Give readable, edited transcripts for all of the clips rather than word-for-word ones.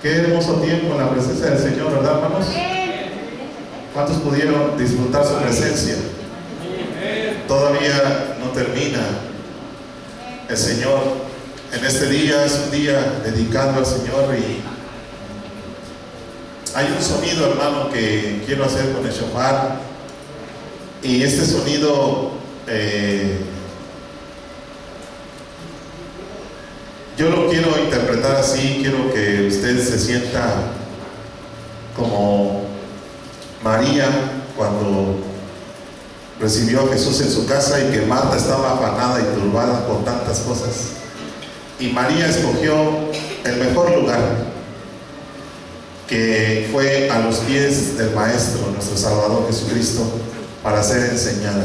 Qué hermoso tiempo en la presencia del Señor, ¿verdad, hermanos? ¿Cuántos pudieron disfrutar su presencia? Todavía no termina. El Señor en este día es un día dedicado al Señor, y hay un sonido, hermano, que quiero hacer con el shofar, y este sonido yo lo quiero interpretar así. Quiero que usted se sienta como María cuando recibió a Jesús en su casa y que Marta estaba afanada y turbada por tantas cosas, y María escogió el mejor lugar, que fue a los pies del Maestro, nuestro Salvador Jesucristo, para ser enseñada.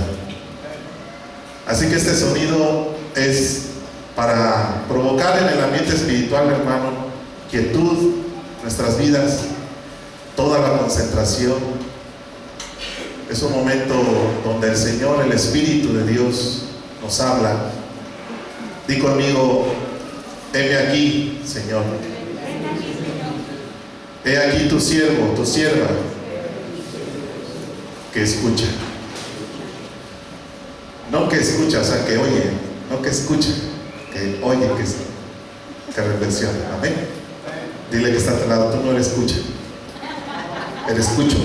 Así que este sonido es para provocar en el ambiente espiritual, hermano, quietud en nuestras vidas, toda la concentración. Es un momento donde el Señor, el Espíritu de Dios, nos habla. Di conmigo: heme aquí, Señor. He aquí tu siervo, tu sierva, que escucha. No que escucha, o sea, que oye, no que escucha, que oye, que reflexiona. Amén. Dile que está a tu lado: tú no eres escucha, eres escucho.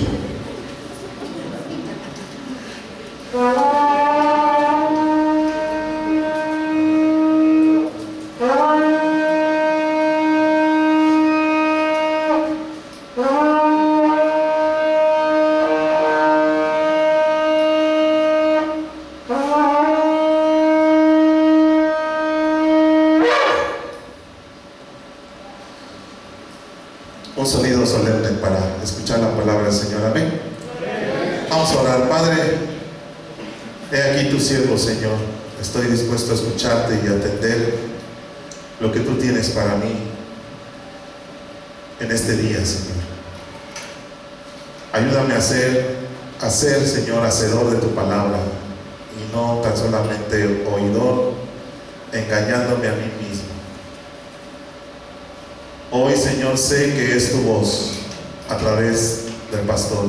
Un sonido solemne para escuchar la palabra del Señor. Amén. Vamos a orar. Padre, he aquí tu siervo, Señor. Estoy dispuesto a escucharte y a atender lo que tú tienes para mí en este día, Señor. Ayúdame a ser, Señor, hacedor de tu palabra, y no tan solamente oidor, engañándome a mí mismo. Hoy, Señor, sé que es tu voz a través del pastor.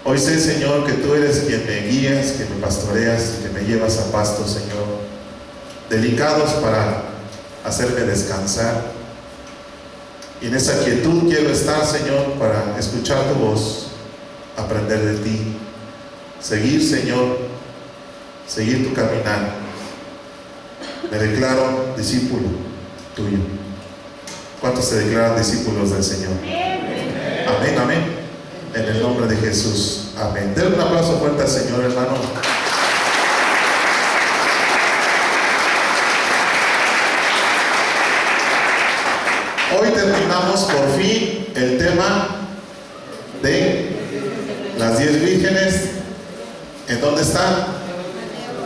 Hoy sé, Señor, que tú eres quien me guías, que me pastoreas, que me llevas a pastos, Señor, delicados para hacerme descansar. Y en esa quietud quiero estar, Señor, para escuchar tu voz, aprender de ti, seguir, Señor, seguir tu caminar. Me declaro discípulo tuyo. ¿Cuántos se declaran discípulos del Señor? Amén, amén. En el nombre de Jesús, amén. Denle un aplauso fuerte al Señor, hermano. Hoy terminamos por fin el tema de las 10 vírgenes. ¿En dónde está?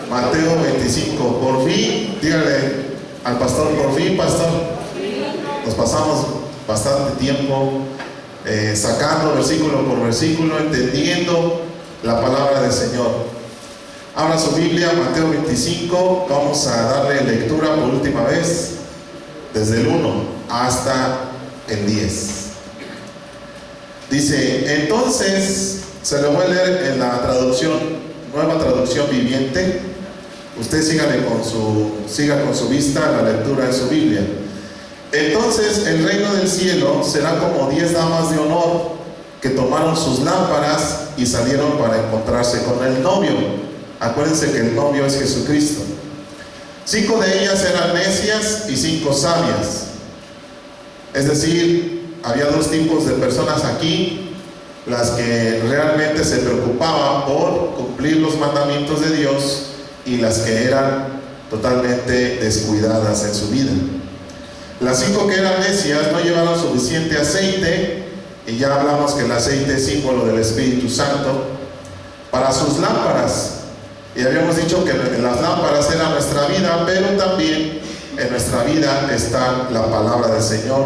Mateo 25. Por fin, dígale al pastor: por fin, pastor. Nos pasamos bastante tiempo sacando versículo por versículo, entendiendo la palabra del Señor. Abra su Biblia, Mateo 25. Vamos a darle lectura por última vez, desde el 1 hasta el 10. Dice: entonces, se lo voy a leer en la traducción, nueva traducción viviente. Usted siga con su vista la lectura de su Biblia. Entonces el reino del cielo será como 10 damas de honor que tomaron sus lámparas y salieron para encontrarse con el novio. Acuérdense que el novio es Jesucristo. 5 de ellas eran necias y 5 sabias. Es decir, había 2 tipos de personas aquí: las que realmente se preocupaban por cumplir los mandamientos de Dios, y las que eran totalmente descuidadas en su vida. Las 5 que eran necias no llevaron suficiente aceite, y ya hablamos que el aceite es símbolo del Espíritu Santo, para sus lámparas. Y habíamos dicho que las lámparas eran nuestra vida, pero también en nuestra vida está la palabra del Señor,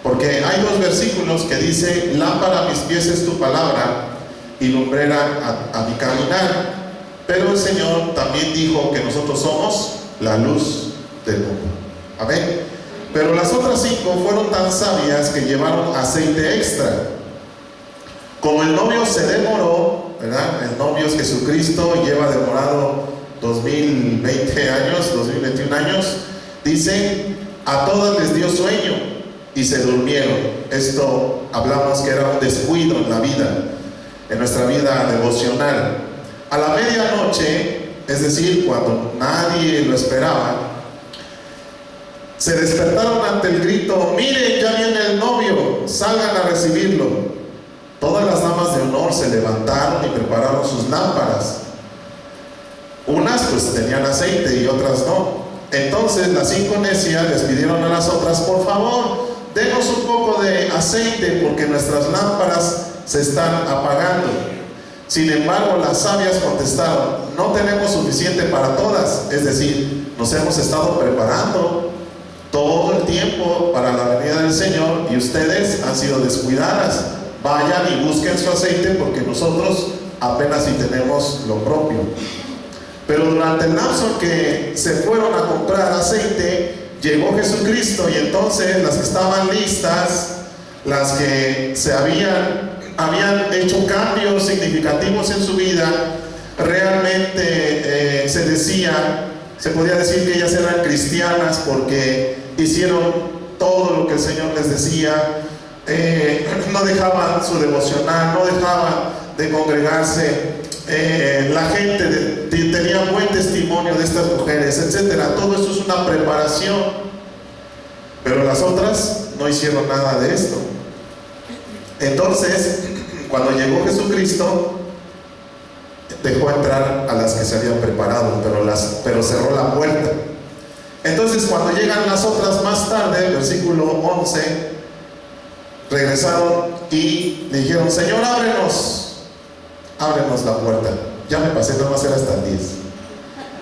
porque hay 2 versículos que dice: lámpara a mis pies es tu palabra y lumbrera a mi caminar. Pero el Señor también dijo que nosotros somos la luz del mundo. Amén. Pero las otras 5 fueron tan sabias que llevaron aceite extra. Como el novio se demoró, ¿verdad? El novio es Jesucristo, lleva demorado 2020 años, 2021 años. Dice, a todas les dio sueño y se durmieron. Esto hablamos que era un descuido en la vida, en nuestra vida devocional. A la medianoche, es decir, cuando nadie lo esperaba, se despertaron ante el grito: miren, ya viene el novio, salgan a recibirlo. Todas las damas de honor se levantaron y prepararon sus lámparas. Unas pues tenían aceite y otras no. Entonces las 5 necias les pidieron a las otras: por favor, denos un poco de aceite porque nuestras lámparas se están apagando. Sin embargo, las sabias contestaron: no tenemos suficiente para todas. Es decir, nos hemos estado preparando todo el tiempo para la venida del Señor y ustedes han sido descuidadas. Vayan y busquen su aceite porque nosotros apenas si tenemos lo propio. Pero durante el lapso que se fueron a comprar aceite, llegó Jesucristo, y entonces las que estaban listas, las que habían hecho cambios significativos en su vida, realmente se podía decir que ellas eran cristianas porque hicieron todo lo que el Señor les decía. No dejaban su devocional, no dejaban de congregarse. La gente tenía buen testimonio de estas mujeres, etcétera. Todo eso es una preparación. Pero las otras no hicieron nada de esto. Entonces, cuando llegó Jesucristo, dejó entrar a las que se habían preparado, pero cerró la puerta. Entonces, cuando llegan las otras más tarde, versículo 11, regresaron y le dijeron: Señor, ábrenos la puerta. Ya me pasé, nada más era hasta el 10.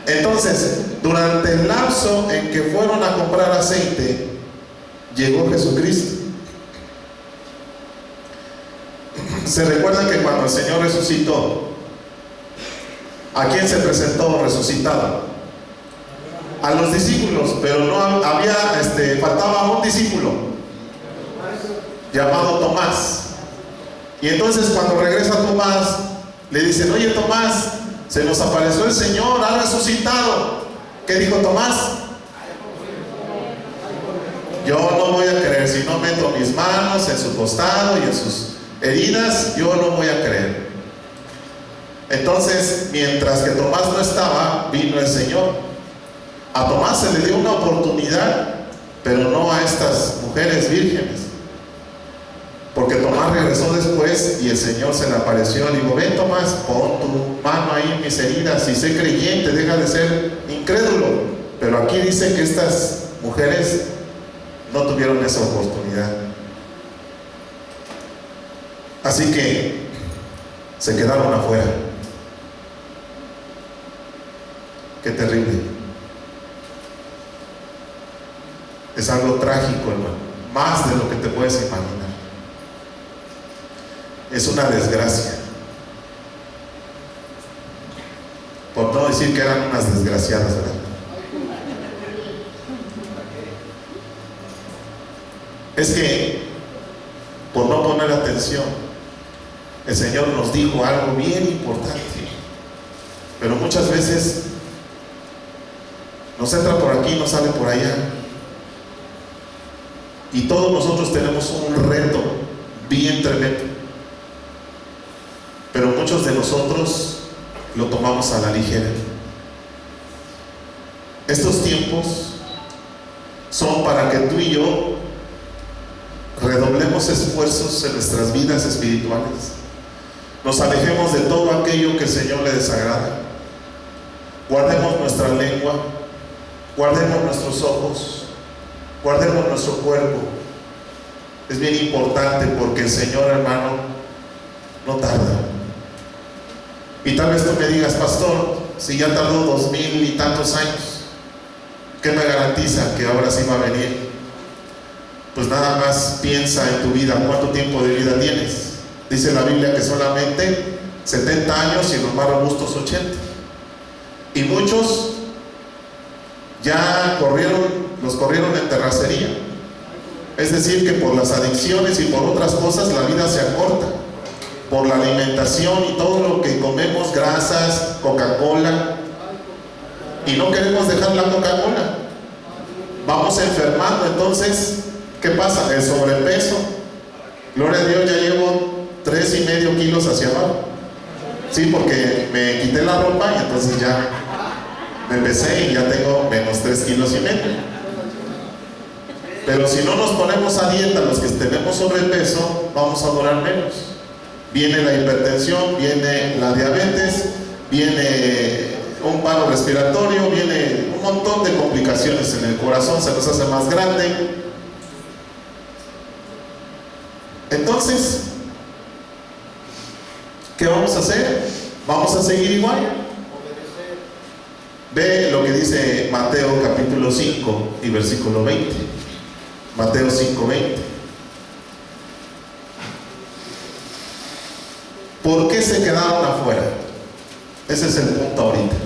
Entonces, durante el lapso en que fueron a comprar aceite, llegó Jesucristo. Se recuerda que cuando el Señor resucitó, ¿a quién se presentó resucitado? A los discípulos, pero no había, faltaba un discípulo llamado Tomás. Y entonces cuando regresa Tomás, le dicen: oye, Tomás, se nos apareció el Señor, ha resucitado. ¿Qué dijo Tomás? Yo no voy a creer, si no meto mis manos en su costado y en sus heridas, yo no voy a creer. Entonces, mientras que Tomás no estaba, vino el Señor. A Tomás se le dio una oportunidad, pero no a estas mujeres vírgenes, porque Tomás regresó después y el Señor se le apareció. Le dijo: ven, Tomás, pon tu mano ahí en mis heridas y sé creyente, deja de ser incrédulo. Pero aquí dice que estas mujeres no tuvieron esa oportunidad. Así que se quedaron afuera. Qué terrible. Es algo trágico, hermano, más de lo que te puedes imaginar. Es una desgracia, por no decir que eran unas desgraciadas, ¿verdad? Es que por no poner atención, el Señor nos dijo algo bien importante, pero muchas veces nos entra por aquí y nos sale por allá. Y todos nosotros tenemos un reto bien tremendo, pero muchos de nosotros lo tomamos a la ligera. Estos tiempos son para que tú y yo redoblemos esfuerzos en nuestras vidas espirituales, nos alejemos de todo aquello que el Señor le desagrada, guardemos nuestra lengua, guardemos nuestros ojos, guardemos nuestro cuerpo. Es bien importante porque el Señor, hermano, no tarda. Y tal vez tú me digas: pastor, si ya tardó 2000 y tantos años, ¿qué me garantiza que ahora sí va a venir? Pues nada más piensa en tu vida, ¿cuánto tiempo de vida tienes? Dice la Biblia que solamente 70 años y los más robustos 80. Y muchos ya corrieron los corrieron en terracería. Es decir, que por las adicciones y por otras cosas la vida se acorta. Por la alimentación y todo lo que comemos, grasas, Coca-Cola. Y no queremos dejar la Coca-Cola. Vamos enfermando. Entonces, ¿qué pasa? El sobrepeso. Gloria a Dios, ya llevo 3,5 kilos hacia abajo. Sí, porque me quité la ropa y entonces ya me pesé y ya tengo menos 3,5 kilos. Pero si no nos ponemos a dieta, los que tenemos sobrepeso, vamos a durar menos. Viene la hipertensión, viene la diabetes, viene un paro respiratorio, viene un montón de complicaciones en el corazón, se nos hace más grande. Entonces, ¿qué vamos a hacer? Vamos a seguir igual. Ve lo que dice Mateo capítulo 5 y versículo 20. Mateo 5:20. ¿Por qué se quedaron afuera? Ese es el punto ahorita.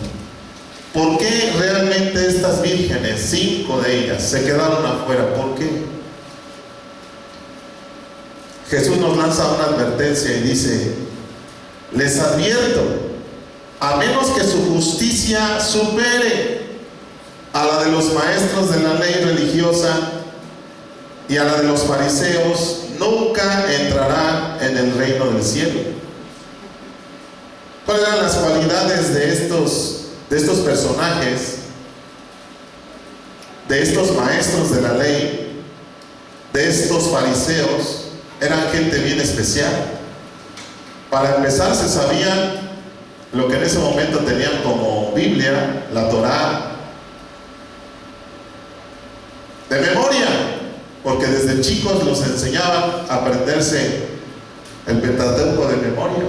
¿Por qué realmente estas vírgenes, 5 de ellas, se quedaron afuera? ¿Por qué? Jesús nos lanza una advertencia y dice: les advierto, a menos que su justicia supere a la de los maestros de la ley religiosa y a la de los fariseos, nunca entrarán en el reino del cielo. ¿Cuáles eran las cualidades de estos personajes, de estos maestros de la ley, de estos fariseos? Eran gente bien especial. Para empezar, se sabían lo que en ese momento tenían como Biblia, la Torá, de memoria, porque desde chicos los enseñaban a aprenderse el Pentateuco de memoria.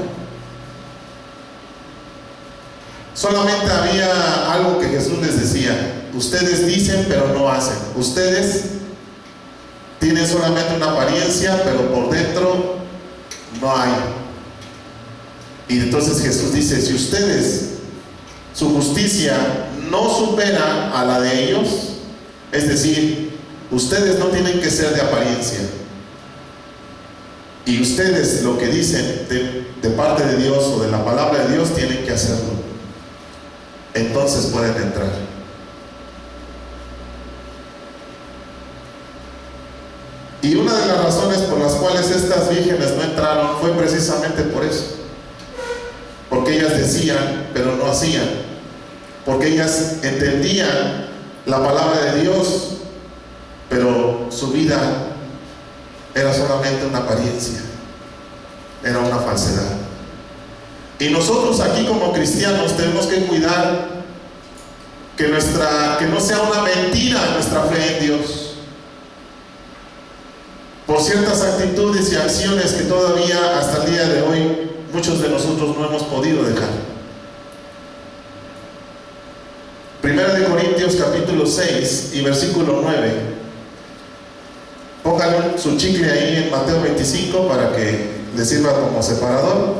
Solamente había algo que Jesús les decía: ustedes dicen pero no hacen. Ustedes tienen solamente una apariencia, pero por dentro no hay. Y entonces Jesús dice: si ustedes, su justicia no supera a la de ellos, es decir, ustedes no tienen que ser de apariencia, y ustedes lo que dicen de parte de Dios o de la palabra de Dios tienen que hacerlo, entonces pueden entrar. Y una de las razones por las cuales estas vírgenes no entraron fue precisamente por eso. Porque ellas decían, pero no hacían. Porque ellas entendían la palabra de Dios, pero su vida era solamente una apariencia, era una falsedad. Y nosotros aquí como cristianos tenemos que cuidar que no sea una mentira nuestra fe en Dios, por ciertas actitudes y acciones que todavía hasta el día de hoy muchos de nosotros no hemos podido dejar. Primera de Corintios capítulo 6 y versículo 9. Pónganle su chicle ahí en Mateo 25 para que les sirva como separador.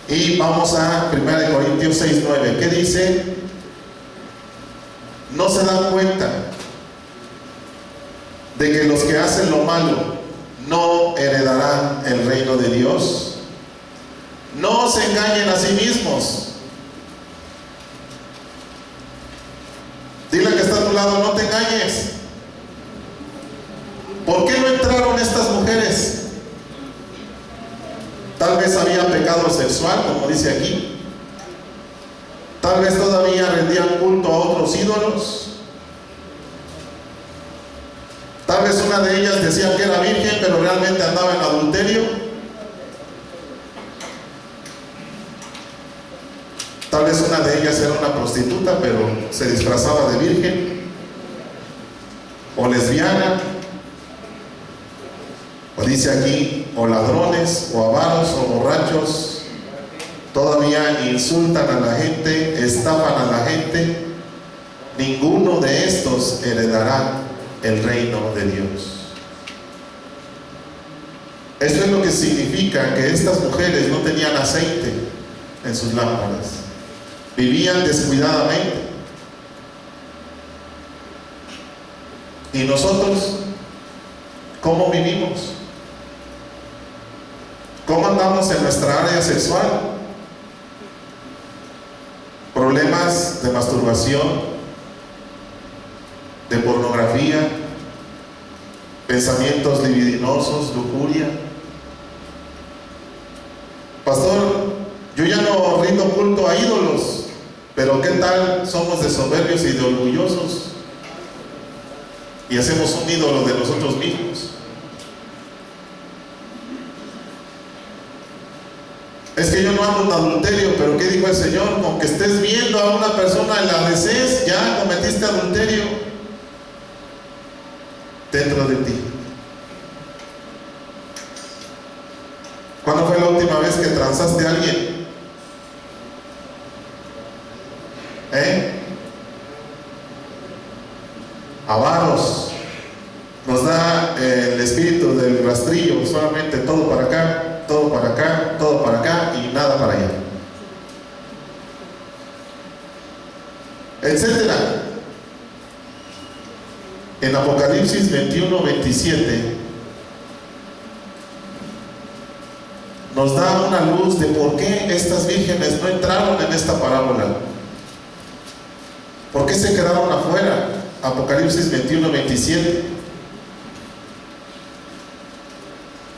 Y vamos a Primera de Corintios 6, 9. ¿Qué dice? ¿No se dan cuenta de que los que hacen lo malo no heredarán el reino de Dios? No se engañen a sí mismos. Dile al que está a tu lado: no te engañes. ¿Por qué no entraron estas mujeres? Tal vez había pecado sexual, como dice aquí. Tal vez todavía rendían culto a otros ídolos. Tal vez una de ellas decía que era virgen, pero realmente andaba en adulterio. Tal vez una de ellas era una prostituta, pero se disfrazaba de virgen, o lesbiana, o dice aquí, o ladrones, o avaros, o borrachos. Todavía insultan a la gente, estafan a la gente. Ninguno de estos heredará el reino de Dios. Esto es lo que significa que estas mujeres no tenían aceite en sus lámparas. Vivían descuidadamente. ¿Y nosotros cómo vivimos? ¿Cómo andamos en nuestra área sexual? Problemas de masturbación, de pornografía, pensamientos libidinosos, lujuria. Pastor, yo ya no rindo culto a ídolos, pero ¿qué tal somos de soberbios y de orgullosos? Y hacemos un ídolo de nosotros mismos. Es que yo no ando en adulterio, pero ¿qué dijo el Señor? Con que estés viendo a una persona y la desees, ya cometiste adulterio dentro de ti. ¿Cuándo fue la última vez que transaste a alguien? Avaros. Nos da el espíritu del rastrillo, solamente todo para acá, todo para acá, todo para acá y nada para allá, etcétera. En Apocalipsis 21-27 nos da una luz de por qué estas vírgenes no entraron en esta parábola. ¿Por qué se quedaron afuera? Apocalipsis 21-27.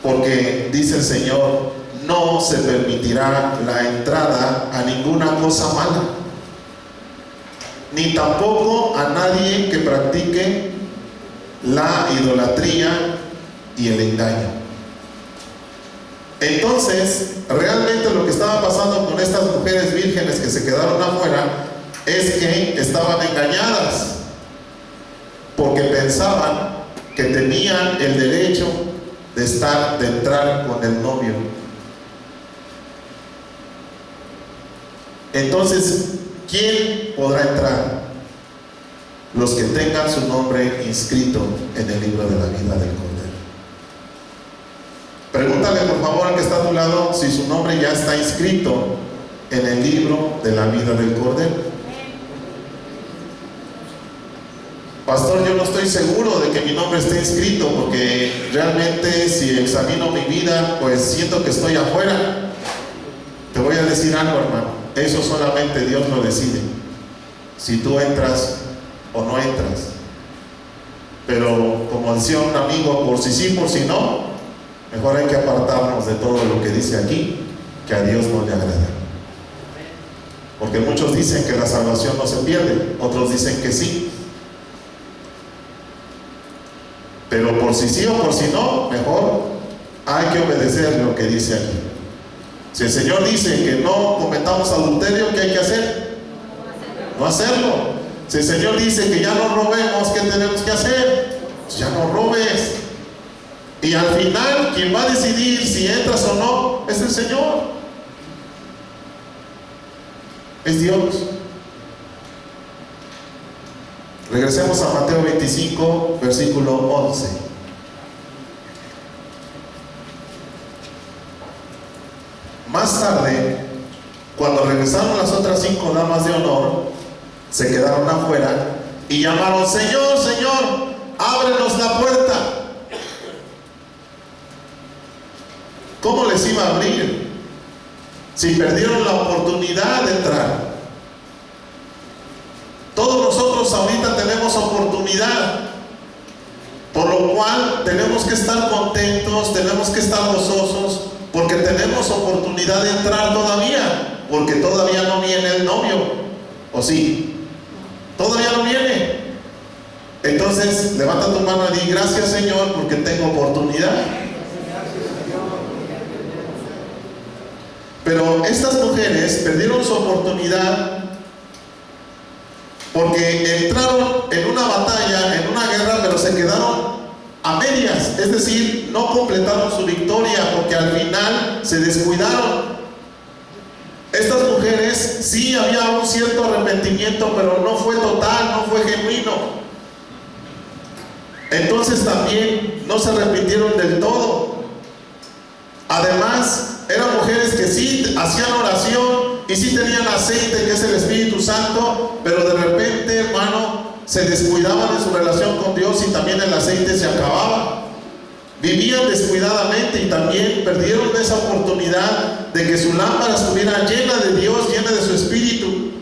Porque dice el Señor, no se permitirá la entrada a ninguna cosa mala, ni tampoco a nadie que practique la idolatría y el engaño. Entonces, realmente lo que estaba pasando con estas mujeres vírgenes que se quedaron afuera es que estaban engañadas, porque pensaban que tenían el derecho de entrar con el novio. Entonces, ¿quién podrá entrar? Los que tengan su nombre inscrito en el libro de la vida del Cordero. Pregúntale por favor al que está a tu lado si su nombre ya está inscrito en el libro de la vida del Cordero. Pastor, yo no estoy seguro de que mi nombre esté inscrito, porque realmente si examino mi vida, pues siento que estoy afuera. Te voy a decir algo, hermano, eso solamente Dios lo decide, si tú entras o no entras. Pero como decía un amigo, por si sí, por si no, mejor hay que apartarnos de todo lo que dice aquí, que a Dios no le agrada. Porque muchos dicen que la salvación no se pierde, otros dicen que sí. Pero por si sí o por si no, mejor hay que obedecer lo que dice aquí. Si el Señor dice que no cometamos adulterio, ¿qué hay que hacer? No hacerlo. Si el Señor dice que ya no robemos, ¿qué tenemos que hacer? Pues ya no robes. Y al final, quien va a decidir si entras o no es el Señor. Es Dios. Regresemos a Mateo 25, versículo 11. Más tarde, cuando regresaron las otras 5 damas de honor, se quedaron afuera y llamaron: Señor, Señor, ábrenos la puerta. ¿Cómo les iba a abrir si perdieron la oportunidad de entrar? Todos nosotros ahorita tenemos oportunidad, por lo cual tenemos que estar contentos, tenemos que estar gozosos, porque tenemos oportunidad de entrar todavía, porque todavía no viene el novio. ¿O sí? Todavía no viene. Entonces levanta tu mano y di: gracias, Señor, porque tengo oportunidad. Pero estas mujeres perdieron su oportunidad porque entraron en una batalla, en una guerra, pero se quedaron a medias, es decir, no completaron su victoria, porque al final se descuidaron. Estas mujeres, sí había un cierto arrepentimiento, pero no fue total, no fue genuino. Entonces también no se arrepintieron del todo. Además, eran mujeres que sí hacían oración y sí tenían aceite, que es el Espíritu Santo, pero de repente, hermano, se descuidaban en su relación con Dios y también el aceite se acababa. Vivían descuidadamente y también perdieron esa oportunidad de que su lámpara estuviera llena de Dios, llena de su Espíritu.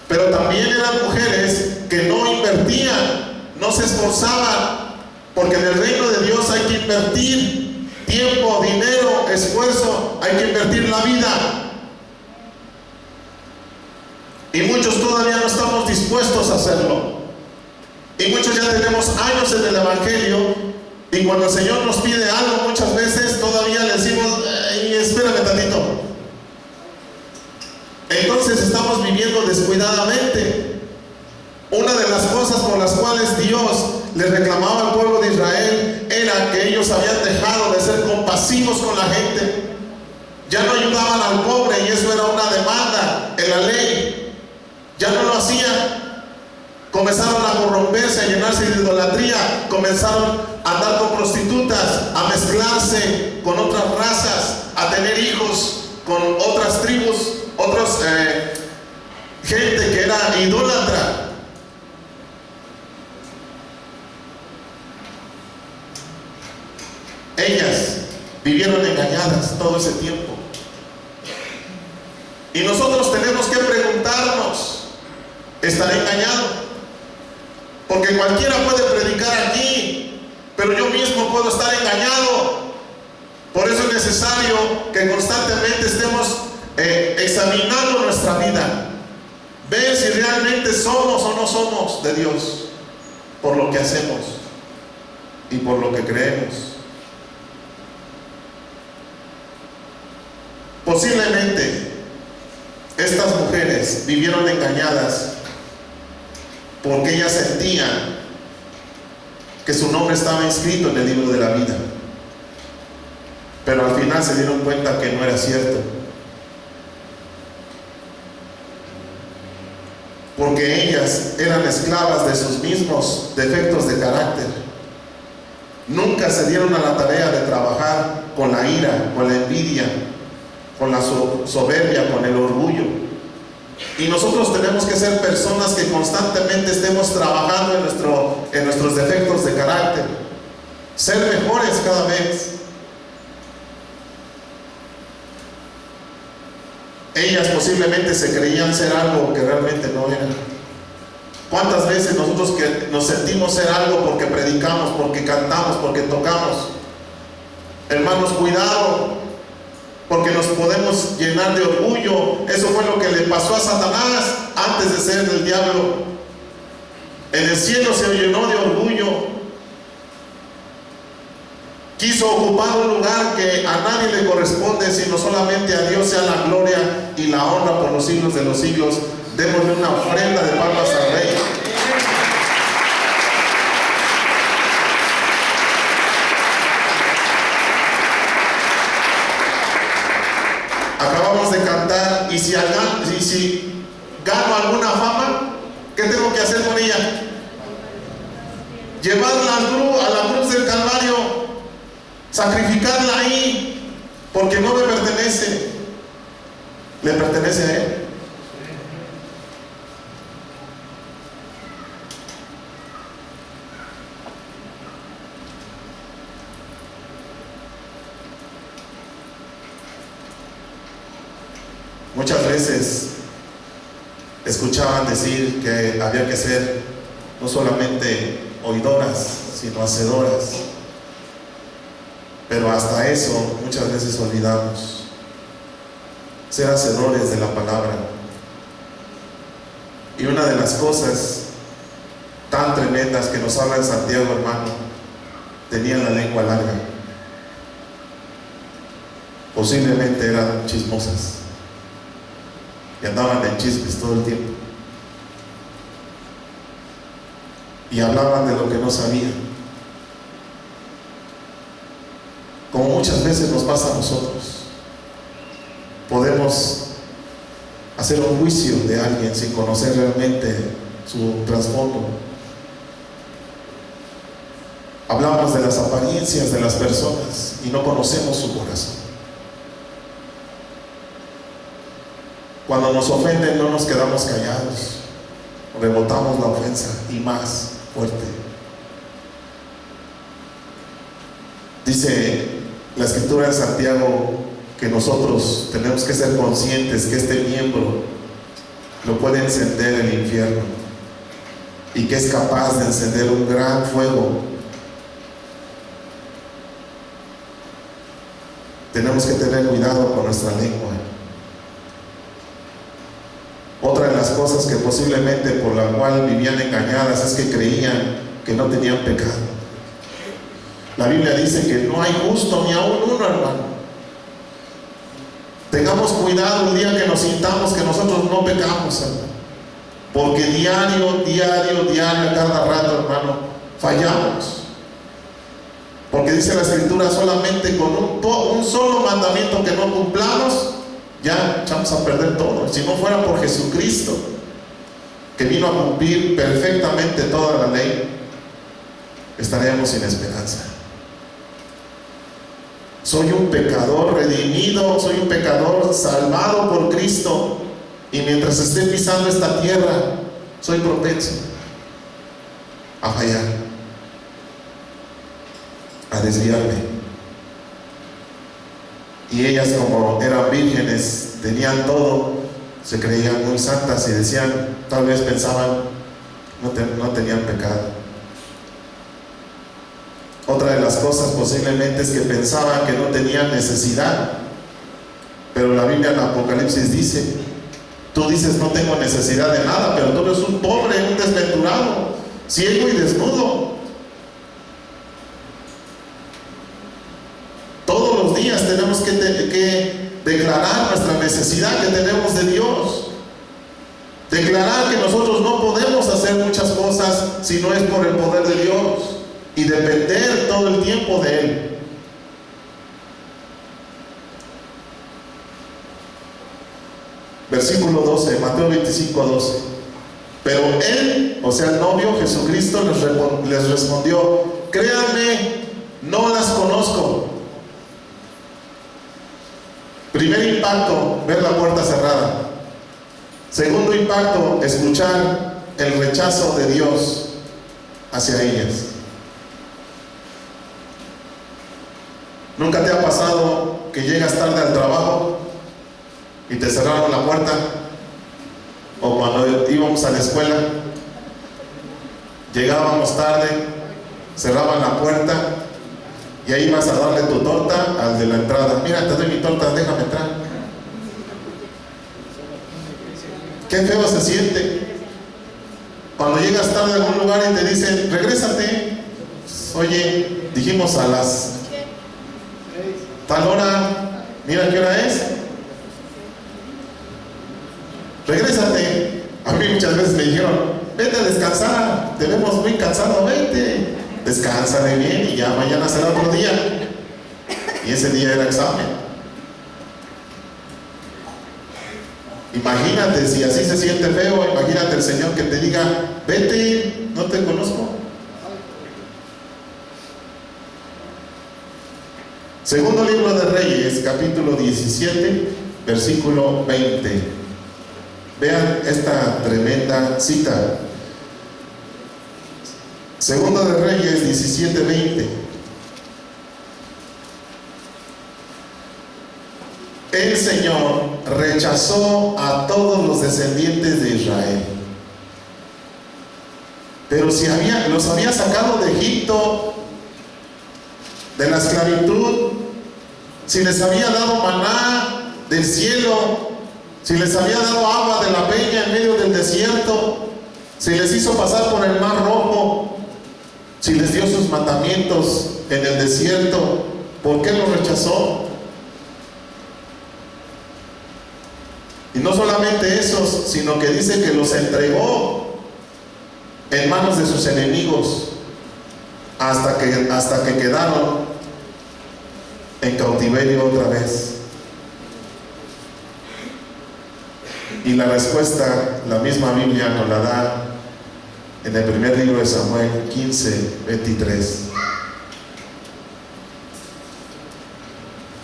Pero también eran mujeres que no invertían, no se esforzaban, porque en el reino de Dios hay que invertir tiempo, dinero, esfuerzo, hay que invertir la vida. Y muchos todavía no estamos dispuestos a hacerlo. Y muchos ya tenemos años en el Evangelio, y cuando el Señor nos pide algo, muchas veces todavía le decimos, espérame tantito. Entonces estamos viviendo descuidadamente. Una de las cosas por las cuales Dios le reclamaba al pueblo de Israel era que ellos habían dejado de ser compasivos con la gente. Ya no ayudaban al pobre, y eso era una demanda en la ley. Ya no lo hacían. Comenzaron a corromperse, a llenarse de idolatría, comenzaron a andar con prostitutas, a mezclarse con otras razas, a tener hijos con otras tribus, gente que era idólatra. Ellas vivieron engañadas todo ese tiempo. Y nosotros tenemos que preguntarnos, ¿estaré engañado? Porque cualquiera puede predicar aquí, pero yo mismo puedo estar engañado. Por eso es necesario que constantemente estemos examinando nuestra vida, ver si realmente somos o no somos de Dios, por lo que hacemos y por lo que creemos. Posiblemente estas mujeres vivieron engañadas porque ellas sentían que su nombre estaba inscrito en el libro de la vida, pero al final se dieron cuenta que no era cierto, porque ellas eran esclavas de sus mismos defectos de carácter. Nunca se dieron a la tarea de trabajar con la ira, con la envidia, con la soberbia, con el orgullo. Y nosotros tenemos que ser personas que constantemente estemos trabajando en nuestros defectos de carácter, ser mejores cada vez. Ellas posiblemente se creían ser algo que realmente no eran. ¿Cuántas veces nosotros que nos sentimos ser algo porque predicamos, porque cantamos, porque tocamos? Hermanos, cuidado, porque nos podemos llenar de orgullo. Eso fue lo que le pasó a Satanás antes de ser del diablo. En el cielo se llenó de orgullo. Quiso ocupar un lugar que a nadie le corresponde, sino solamente a Dios sea la gloria y la honra por los siglos de los siglos. Démosle una ofrenda de palmas al Rey. Acabamos de cantar, y si gano alguna fama, ¿qué tengo que hacer con ella? Llevarla a la cruz del Calvario, sacrificarla ahí, porque no me pertenece, le pertenece a Él. Muchas veces escuchaban decir que había que ser no solamente oidoras, sino hacedoras. Pero hasta eso muchas veces olvidamos. Ser hacedores de la palabra. Y una de las cosas tan tremendas que nos habla en Santiago, hermano, tenían la lengua larga. Posiblemente eran chismosas y andaban en chismes todo el tiempo, y hablaban de lo que no sabían, como muchas veces nos pasa a nosotros. Podemos hacer un juicio de alguien sin conocer realmente su trasfondo. Hablamos de las apariencias de las personas y no conocemos su corazón. Cuando nos ofenden no nos quedamos callados, rebotamos la ofensa y más fuerte. Dice la Escritura en Santiago que nosotros tenemos que ser conscientes que este miembro lo puede encender el infierno y que es capaz de encender un gran fuego. Tenemos que tener cuidado con nuestra lengua. Otra de las cosas que posiblemente por la cual vivían engañadas es que creían que no tenían pecado. La Biblia dice que no hay justo ni aún uno, hermano. Tengamos cuidado el día que nos sintamos que nosotros no pecamos, hermano. Porque diario, cada rato, hermano, fallamos. Porque dice la Escritura, solamente con un solo mandamiento que no cumplamos, ya echamos a perder todo. Si no fuera por Jesucristo, que vino a cumplir perfectamente toda la ley, estaríamos sin esperanza. Soy un pecador redimido, soy un pecador salvado por Cristo, y mientras esté pisando esta tierra, soy propenso a fallar, a desviarme. Y ellas, como eran vírgenes, tenían todo, se creían muy santas y decían, tal vez pensaban, no tenían pecado. Otra de las cosas posiblemente es que pensaban que no tenían necesidad, pero la Biblia en Apocalipsis dice, tú dices no tengo necesidad de nada, pero tú eres un pobre, un desventurado, ciego y desnudo. Todos los días tenemos que declarar nuestra necesidad que tenemos de Dios. Declarar que nosotros no podemos hacer muchas cosas si no es por el poder de Dios, y depender todo el tiempo de Él. Versículo 12, Mateo 25, 12. Pero Él, o sea el novio Jesucristo, les respondió, créanme, no las conozco. Primer impacto, ver la puerta cerrada. Segundo impacto, escuchar el rechazo de Dios hacia ellas. ¿Nunca te ha pasado que llegas tarde al trabajo y te cerraron la puerta? O cuando íbamos a la escuela, llegábamos tarde, cerraban la puerta y ahí vas a darle tu torta al de la entrada. Mira, te doy mi torta, déjame entrar. Qué feo se siente cuando llegas tarde a algún lugar y te dicen, regrésate. Oye, dijimos a las tal hora, mira qué hora es. Regrésate. A mí muchas veces me dijeron, vete a descansar, te vemos muy cansado, vete. Descansa de bien y ya mañana será otro día. Y ese día era examen. Imagínate, si así se siente feo, imagínate el Señor que te diga, vete, no te conozco. Segundo libro de Reyes, capítulo 17, versículo 20. Vean esta tremenda cita. Segundo de Reyes 17, 20. El Señor rechazó a todos los descendientes de Israel. Pero si los había sacado de Egipto, de la esclavitud, si les había dado maná del cielo, si les había dado agua de la peña en medio del desierto, si les hizo pasar por el mar rojo, si les dio sus mandamientos en el desierto, ¿por qué los rechazó? Y no solamente esos, sino que dice que los entregó en manos de sus enemigos hasta que quedaron en cautiverio otra vez. Y la respuesta, la misma Biblia nos la da en el primer libro de Samuel 15, 23.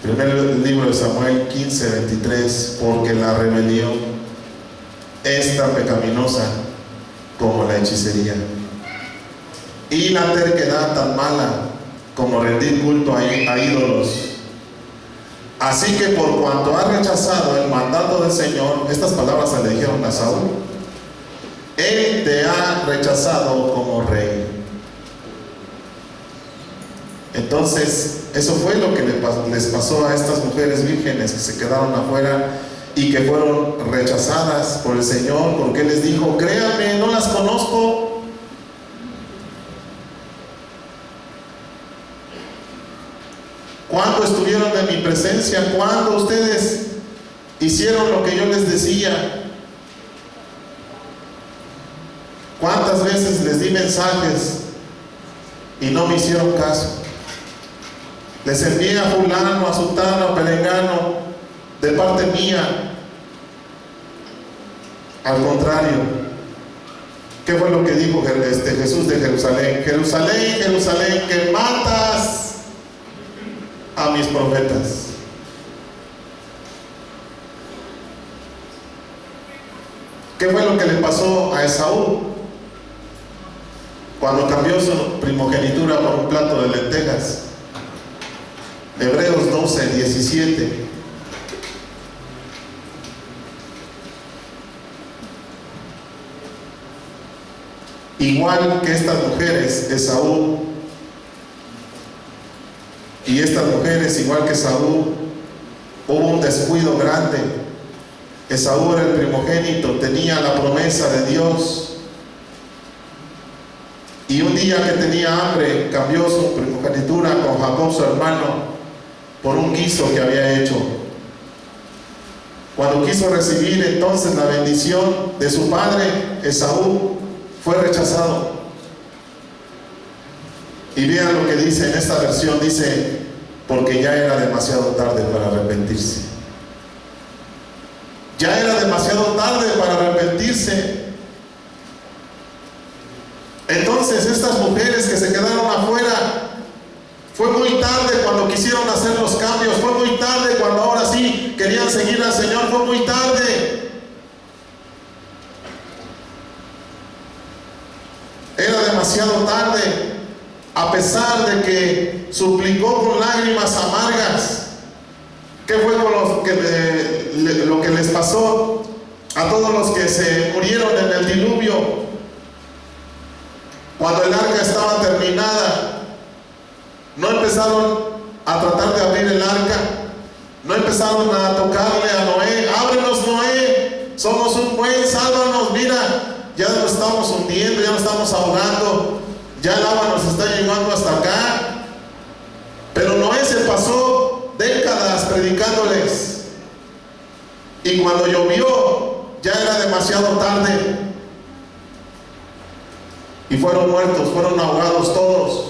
Primer libro de Samuel 15, 23. Porque la rebelión es tan pecaminosa como la hechicería, y la terquedad tan mala como rendir culto a ídolos. Así que por cuanto ha rechazado el mandato del Señor, estas palabras se le dijeron a Saúl, Él te ha rechazado como rey. Entonces, eso fue lo que les pasó a estas mujeres vírgenes que se quedaron afuera y que fueron rechazadas por el Señor, porque Él les dijo: créanme, no las conozco. ¿Cuándo estuvieron en mi presencia? ¿Cuándo ustedes hicieron lo que yo les decía? ¿Cuántas veces les di mensajes y no me hicieron caso? Les envié a fulano, a sultano, a perengano, de parte mía. Al contrario, ¿qué fue lo que dijo Jesús de Jerusalén? Jerusalén, Jerusalén, que matas a mis profetas. ¿Qué fue lo que le pasó a Esaú cuando cambió su primogenitura por un plato de lentejas? Hebreos 12:17. Igual que estas mujeres, Esaú, y estas mujeres, igual que Esaú, hubo un descuido grande. Esaú era el primogénito, tenía la promesa de Dios, y un día que tenía hambre, cambió su primogenitura con Jacob, su hermano, por un guiso que había hecho. Cuando quiso recibir entonces la bendición de su padre, Esaú fue rechazado. Y vean lo que dice en esta versión, dice: porque ya era demasiado tarde para arrepentirse. Ya era demasiado tarde para arrepentirse. Entonces estas mujeres que se quedaron afuera, fue muy tarde cuando quisieron hacer los cambios, fue muy tarde cuando ahora sí querían seguir al Señor, fue muy tarde. Era demasiado tarde, a pesar de que suplicó con lágrimas amargas. ¿Qué fue con lo que les pasó a todos los que se murieron en el diluvio? Cuando el arca estaba terminada, no empezaron a tratar de abrir el arca, no empezaron a tocarle a Noé: ábrenos, Noé, somos un buen, sálvanos, mira, ya nos estamos hundiendo, ya nos estamos ahogando, ya el agua nos está llegando hasta acá. Pero Noé se pasó décadas predicándoles, y cuando llovió ya era demasiado tarde, y fueron muertos, fueron ahogados todos.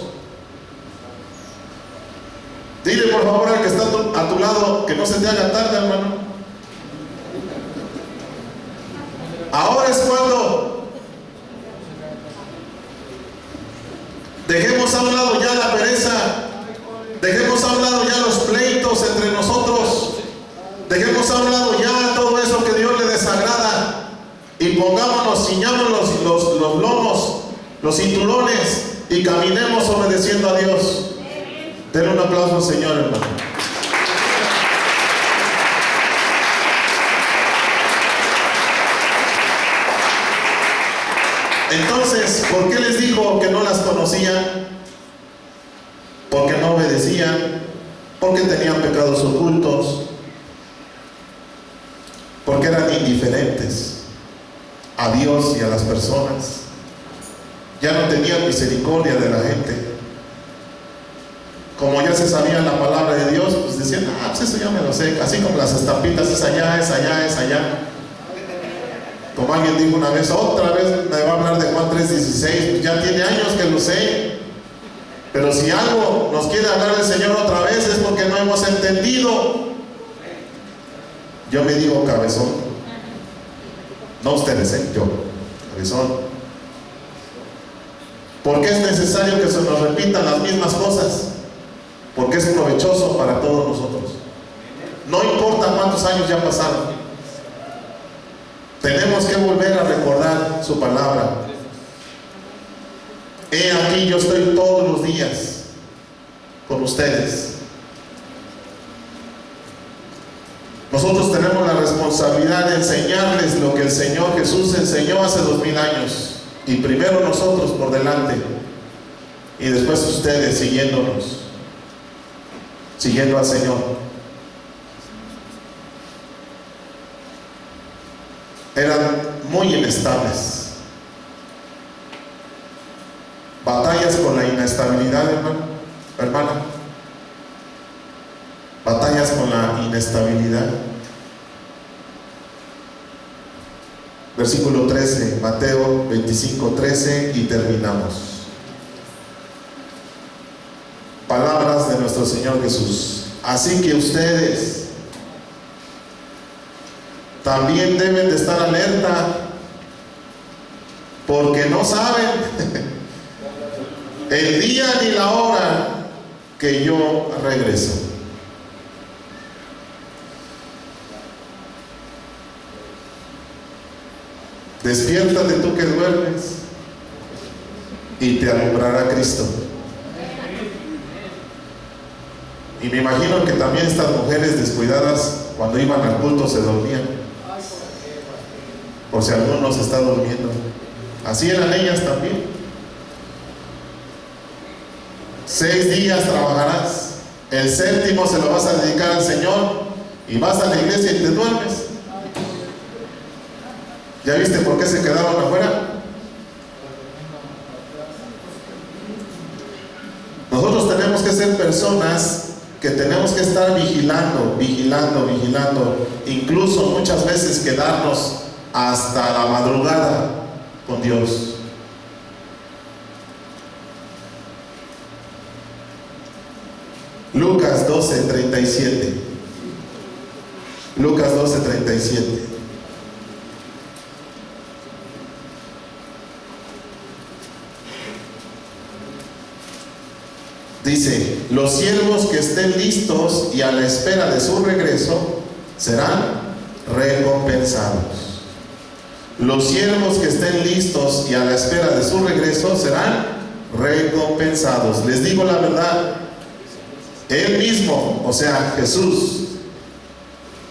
Dile por favor al que está a tu lado que no se te haga tarde, hermano. Ahora es cuando dejemos a un lado ya la pereza, dejemos a un lado ya los pleitos entre nosotros, dejemos a un lado ya todo eso que Dios le desagrada, y pongámonos, ciñámonos los lomos, los cinturones, y caminemos obedeciendo a Dios. Denle un aplauso al Señor, hermano. Entonces, ¿por qué les dijo que no las conocía? Porque no obedecían, porque tenían pecados ocultos, porque eran indiferentes a Dios y a las personas. Ya no tenían misericordia de la gente. Como ya se sabía la palabra de Dios, pues decían: ah, pues eso ya me lo sé, así como las estampitas, es allá, es allá, es allá. Como alguien dijo una vez: otra vez me va a hablar de Juan 3:16, pues ya tiene años que lo sé. Pero si algo nos quiere hablar el Señor otra vez es porque no hemos entendido. Yo me digo cabezón, no ustedes, yo, cabezón. ¿Por qué es necesario que se nos repitan las mismas cosas? Porque es provechoso para todos nosotros. No importa cuántos años ya pasaron, tenemos que volver a recordar su palabra. He aquí yo estoy todos los días con ustedes. Nosotros tenemos la responsabilidad de enseñarles lo que el Señor Jesús enseñó hace 2000 años. Y primero nosotros por delante. Y después ustedes siguiéndonos. Siguiendo al Señor. Eran muy inestables. Batallas con la inestabilidad, hermana. Batallas con la inestabilidad. Versículo 13, Mateo 25:13, y terminamos. Palabras de nuestro Señor Jesús. Así que ustedes también deben de estar alerta, porque no saben el día ni la hora que yo regreso. Despiértate tú que duermes, y te alumbrará Cristo. Y me imagino que también estas mujeres descuidadas, cuando iban al culto, se dormían, por si alguno se está durmiendo. Así eran ellas también. 6 días trabajarás, el séptimo se lo vas a dedicar al Señor, y vas a la iglesia y te duermes. ¿Ya viste por qué se quedaron afuera? Nosotros tenemos que ser personas que tenemos que estar vigilando, incluso muchas veces quedarnos hasta la madrugada con Dios. Lucas 12:37. Lucas 12:37. Dice: los siervos que estén listos y a la espera de su regreso serán recompensados. Los siervos que estén listos y a la espera de su regreso serán recompensados. Les digo la verdad, Él mismo, o sea, Jesús,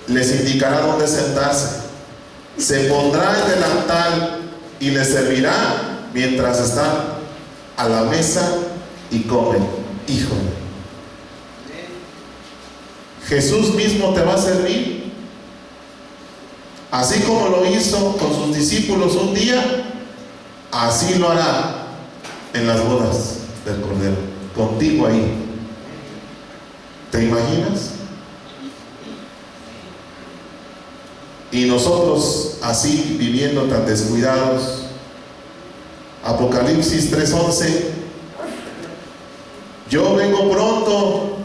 les indicará dónde sentarse. Se pondrá el delantal y les servirá mientras están a la mesa y comen. Hijo, Jesús mismo te va a servir, así como lo hizo con sus discípulos un día, así lo hará en las bodas del Cordero, contigo ahí. ¿Te imaginas? Y nosotros así viviendo tan descuidados. Apocalipsis 3:11: yo vengo pronto,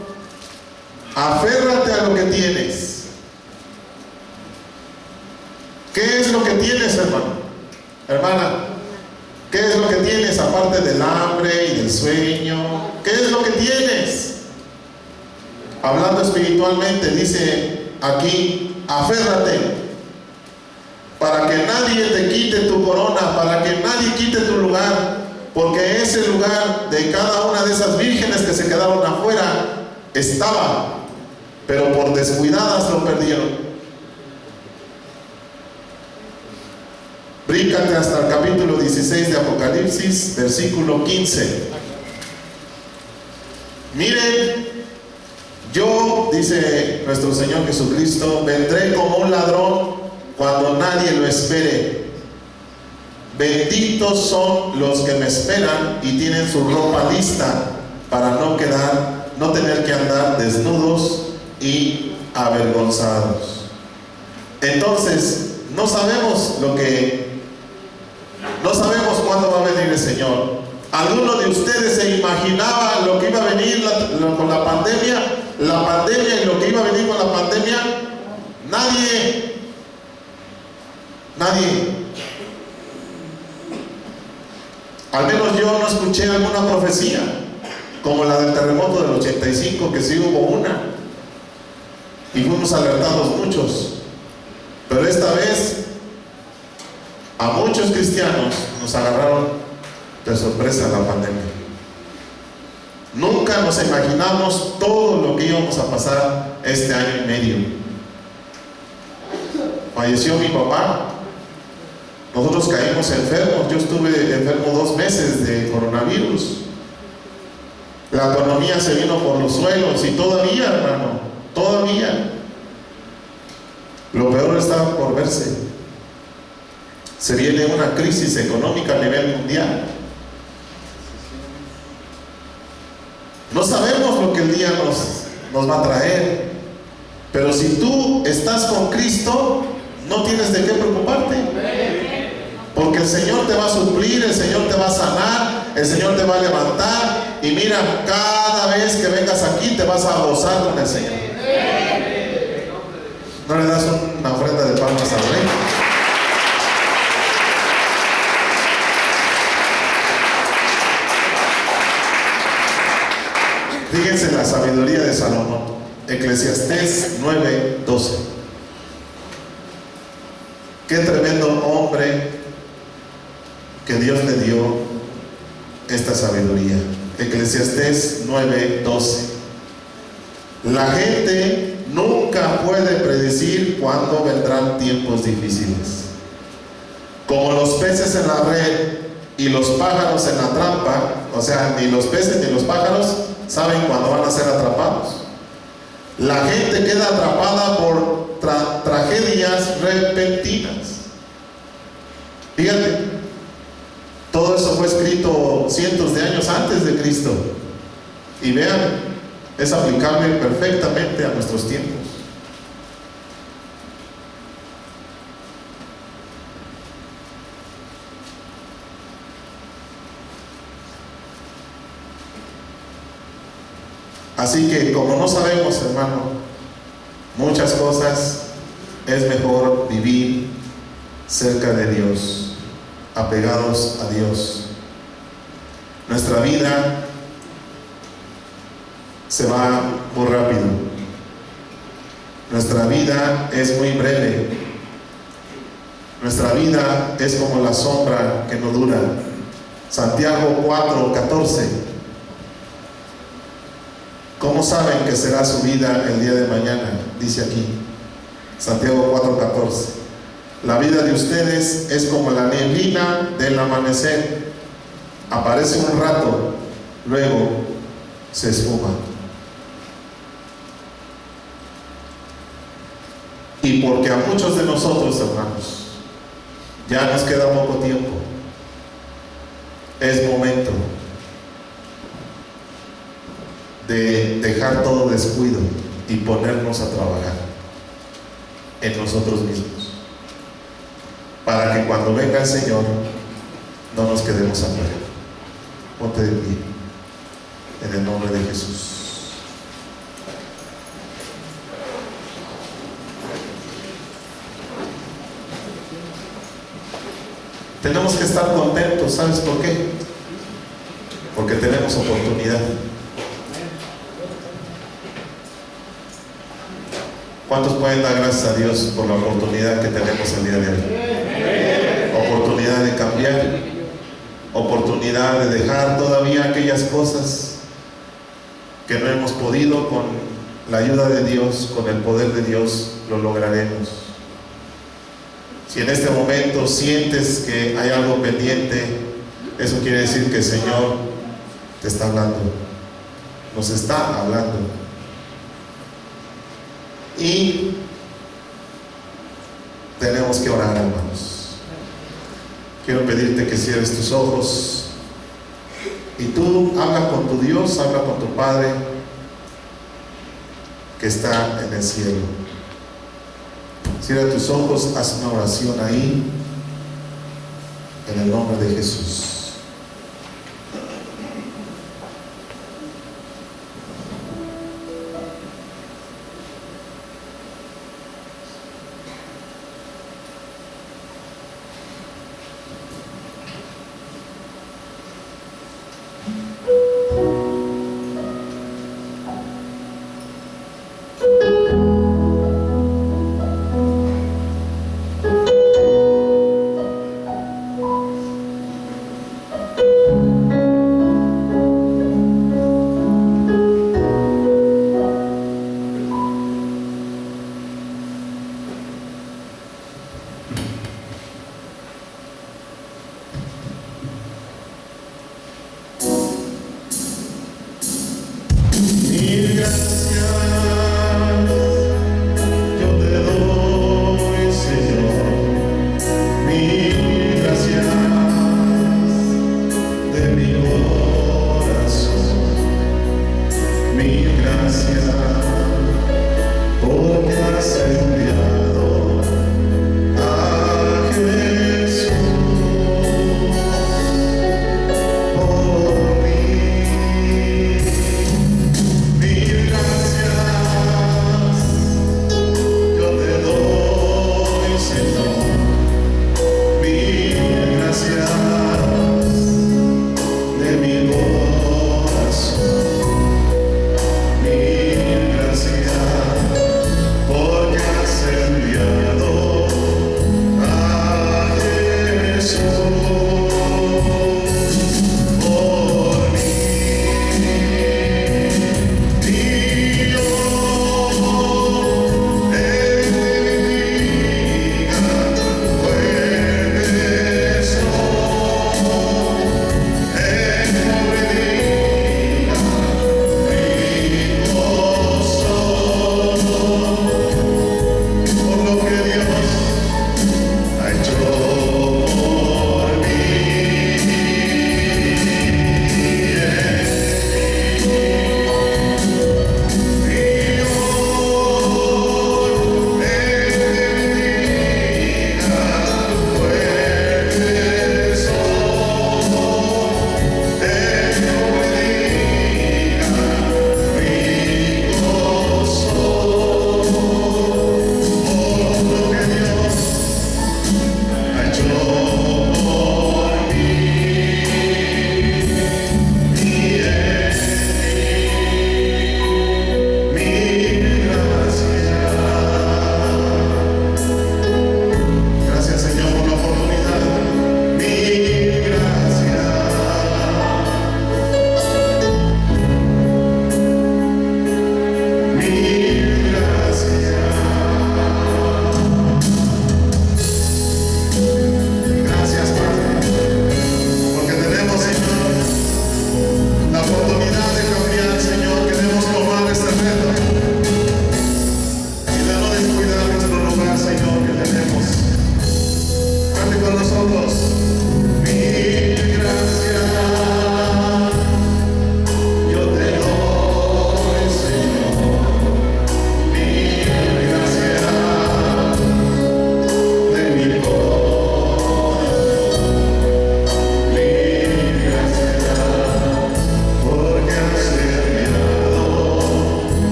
aférrate a lo que tienes. ¿Qué es lo que tienes, hermano? Hermana, ¿qué es lo que tienes aparte del hambre y del sueño? ¿Qué es lo que tienes? Hablando espiritualmente, dice aquí: aférrate, para que nadie te quite tu corona, para que nadie quite tu lugar. Porque ese lugar de cada una de esas vírgenes que se quedaron afuera estaba, pero por descuidadas lo perdieron. Bríncate hasta el capítulo 16 de Apocalipsis, versículo 15. Miren, yo, dice nuestro Señor Jesucristo, vendré como un ladrón cuando nadie lo espere. Benditos son los que me esperan y tienen su ropa lista para no tener que andar desnudos y avergonzados. Entonces, no sabemos cuándo va a venir el Señor. ¿Alguno de ustedes se imaginaba lo que iba a venir con la pandemia? La pandemia y lo que iba a venir con la pandemia. Nadie. Al menos yo no escuché alguna profecía como la del terremoto del 85, que sí hubo una y fuimos alertados muchos, pero esta vez a muchos cristianos nos agarraron de sorpresa la pandemia. Nunca nos imaginamos todo lo que íbamos a pasar este año y medio. Falleció mi papá. Nosotros caímos enfermos. Yo estuve enfermo 2 meses de coronavirus. La economía se vino por los suelos y todavía, hermano, todavía. Lo peor está por verse. Se viene una crisis económica a nivel mundial. No sabemos lo que el día nos va a traer. Pero si tú estás con Cristo, no tienes de qué preocuparte. Porque el Señor te va a suplir, el Señor te va a sanar, el Señor te va a levantar. Y mira, cada vez que vengas aquí te vas a gozar con el Señor. ¿No le das una ofrenda de palmas al Rey? Fíjense en la sabiduría de Salomón. Eclesiastés 9:12. Qué tremendo hombre que Dios le dio esta sabiduría. Eclesiastés 9:12. La gente nunca puede predecir cuándo vendrán tiempos difíciles. Como los peces en la red y los pájaros en la trampa, o sea, ni los peces ni los pájaros saben cuándo van a ser atrapados. La gente queda atrapada por tragedias repentinas. Fíjate, todo eso fue escrito cientos de años antes de Cristo. Y vean, es aplicable perfectamente a nuestros tiempos. Así que como no sabemos, hermano, muchas cosas, es mejor vivir cerca de Dios, apegados a Dios. Nuestra vida se va muy rápido. Nuestra vida es muy breve. Nuestra vida es como la sombra que no dura. Santiago 4:14. ¿Cómo saben que será su vida el día de mañana? Dice aquí, Santiago 4:14. La vida de ustedes es como la neblina del amanecer. Aparece un rato, luego se esfuma. Y porque a muchos de nosotros, hermanos, ya nos queda poco tiempo, es momento de dejar todo descuido y ponernos a trabajar en nosotros mismos, para que cuando venga el Señor no nos quedemos afuera. Ponte de pie en el nombre de Jesús. Tenemos que estar contentos. ¿Sabes por qué? Porque tenemos oportunidad. ¿Cuántos pueden dar gracias a Dios por la oportunidad que tenemos el día de hoy? Oportunidad de cambiar, oportunidad de dejar todavía aquellas cosas que no hemos podido. Con la ayuda de Dios, con el poder de Dios, lo lograremos. Si en este momento sientes que hay algo pendiente, eso quiere decir que el Señor te está hablando, nos está hablando. Y tenemos que orar, hermanos. Quiero pedirte que cierres tus ojos y tú habla con tu Dios, habla con tu Padre que está en el cielo. Cierra tus ojos, haz una oración ahí, en el nombre de Jesús.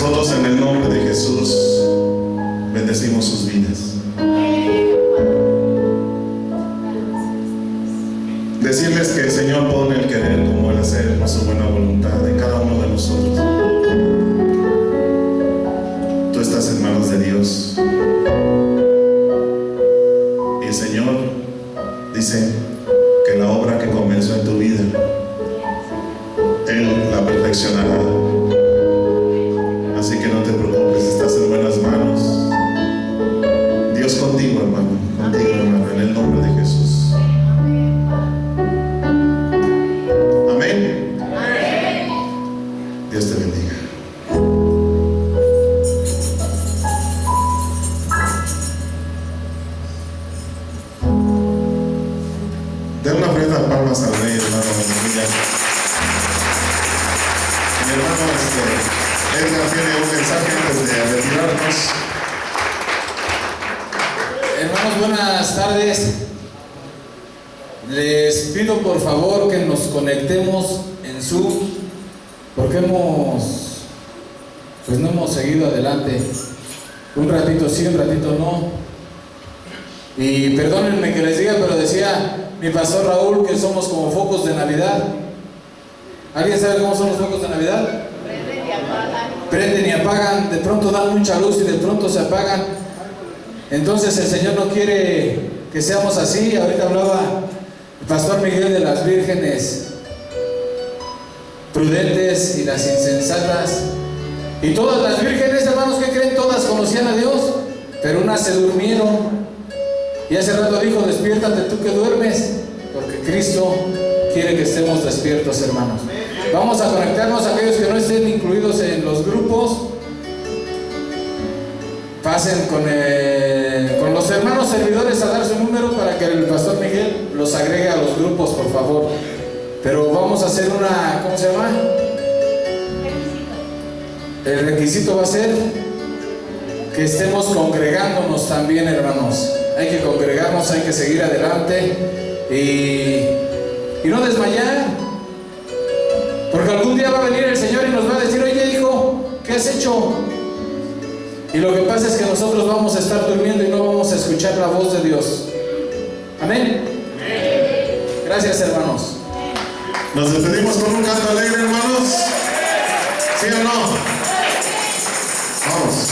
Nosotros en el nombre de Jesús bendecimos sus vidas. Decirles que el Señor pone el querer como el hacer por su buena voluntad en cada uno de nosotros. Tú estás en manos de Dios. Y el Señor dice que la obra que comenzó en tu vida, Él la perfeccionará. Así que no te preocupes, estás en buenas manos. Dios contigo, hermano, en el nombre de Jesús. Amén. Dios te bendiga. Den una ofrenda de palmas al Rey, hermano. Mi hermano Edgar tiene un mensaje antes de retirarnos. Hermanos, buenas tardes. Les pido por favor que nos conectemos en Zoom, porque no hemos seguido adelante. Un ratito sí, un ratito no. Y perdónenme que les diga, pero decía mi pastor Raúl que somos como focos de Navidad. ¿Alguien sabe cómo son los focos de Navidad? Prenden y apagan. Prenden y apagan, de pronto dan mucha luz y de pronto se apagan. Entonces el Señor no quiere que seamos así. Ahorita hablaba el pastor Miguel de las vírgenes prudentes y las insensatas. Y todas las vírgenes, hermanos, ¿qué creen? Todas conocían a Dios, pero unas se durmieron. Y hace rato dijo, despiértate tú que duermes, porque Cristo quiere que estemos despiertos, hermanos. Vamos a conectarnos a aquellos que no estén incluidos en los grupos. Pasen con los hermanos servidores a dar su número para que el pastor Miguel los agregue a los grupos, por favor. Pero vamos a hacer una, ¿cómo se llama? El requisito va a ser que estemos congregándonos también, hermanos. Hay que congregarnos, hay que seguir adelante y no desmayar, porque algún día va a venir el Señor y nos va a decir, oye hijo, ¿qué has hecho? Y lo que pasa es que nosotros vamos a estar durmiendo y no vamos a escuchar la voz de Dios. Amén. Gracias, hermanos. Nos despedimos con un canto alegre, hermanos. ¿Sí o no? Vamos.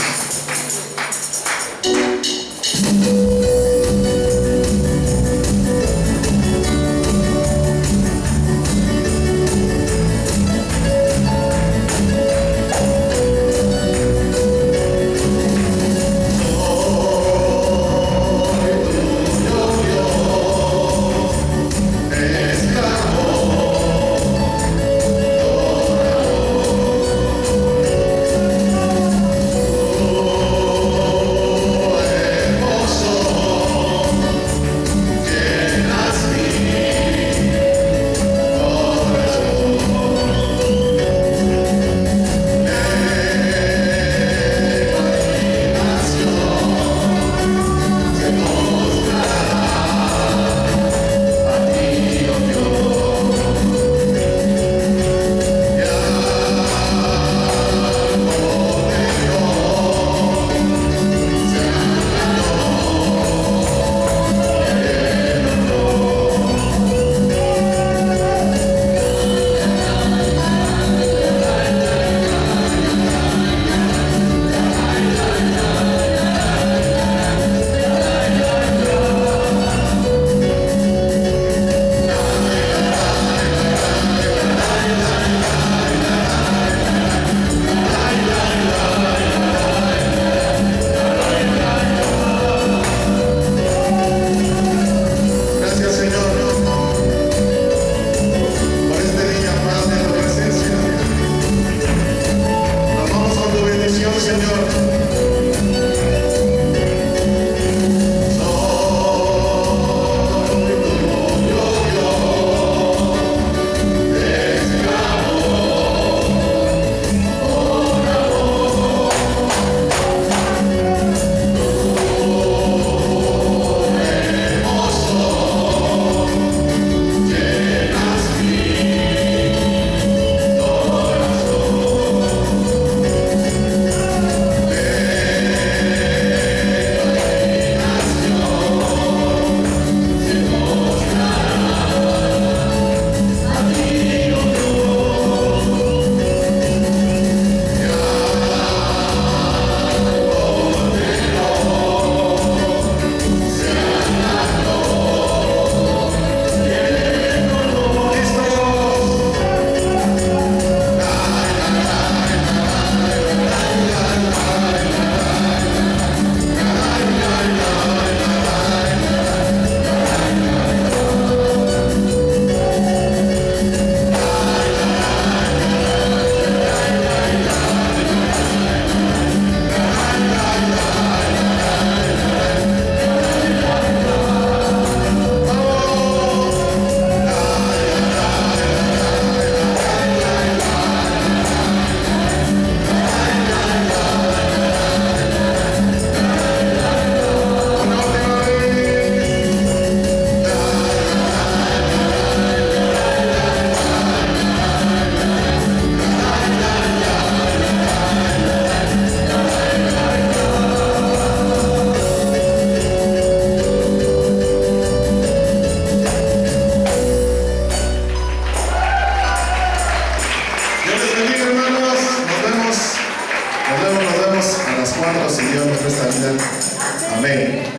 nosotros y Dios nos presta vida. Amén.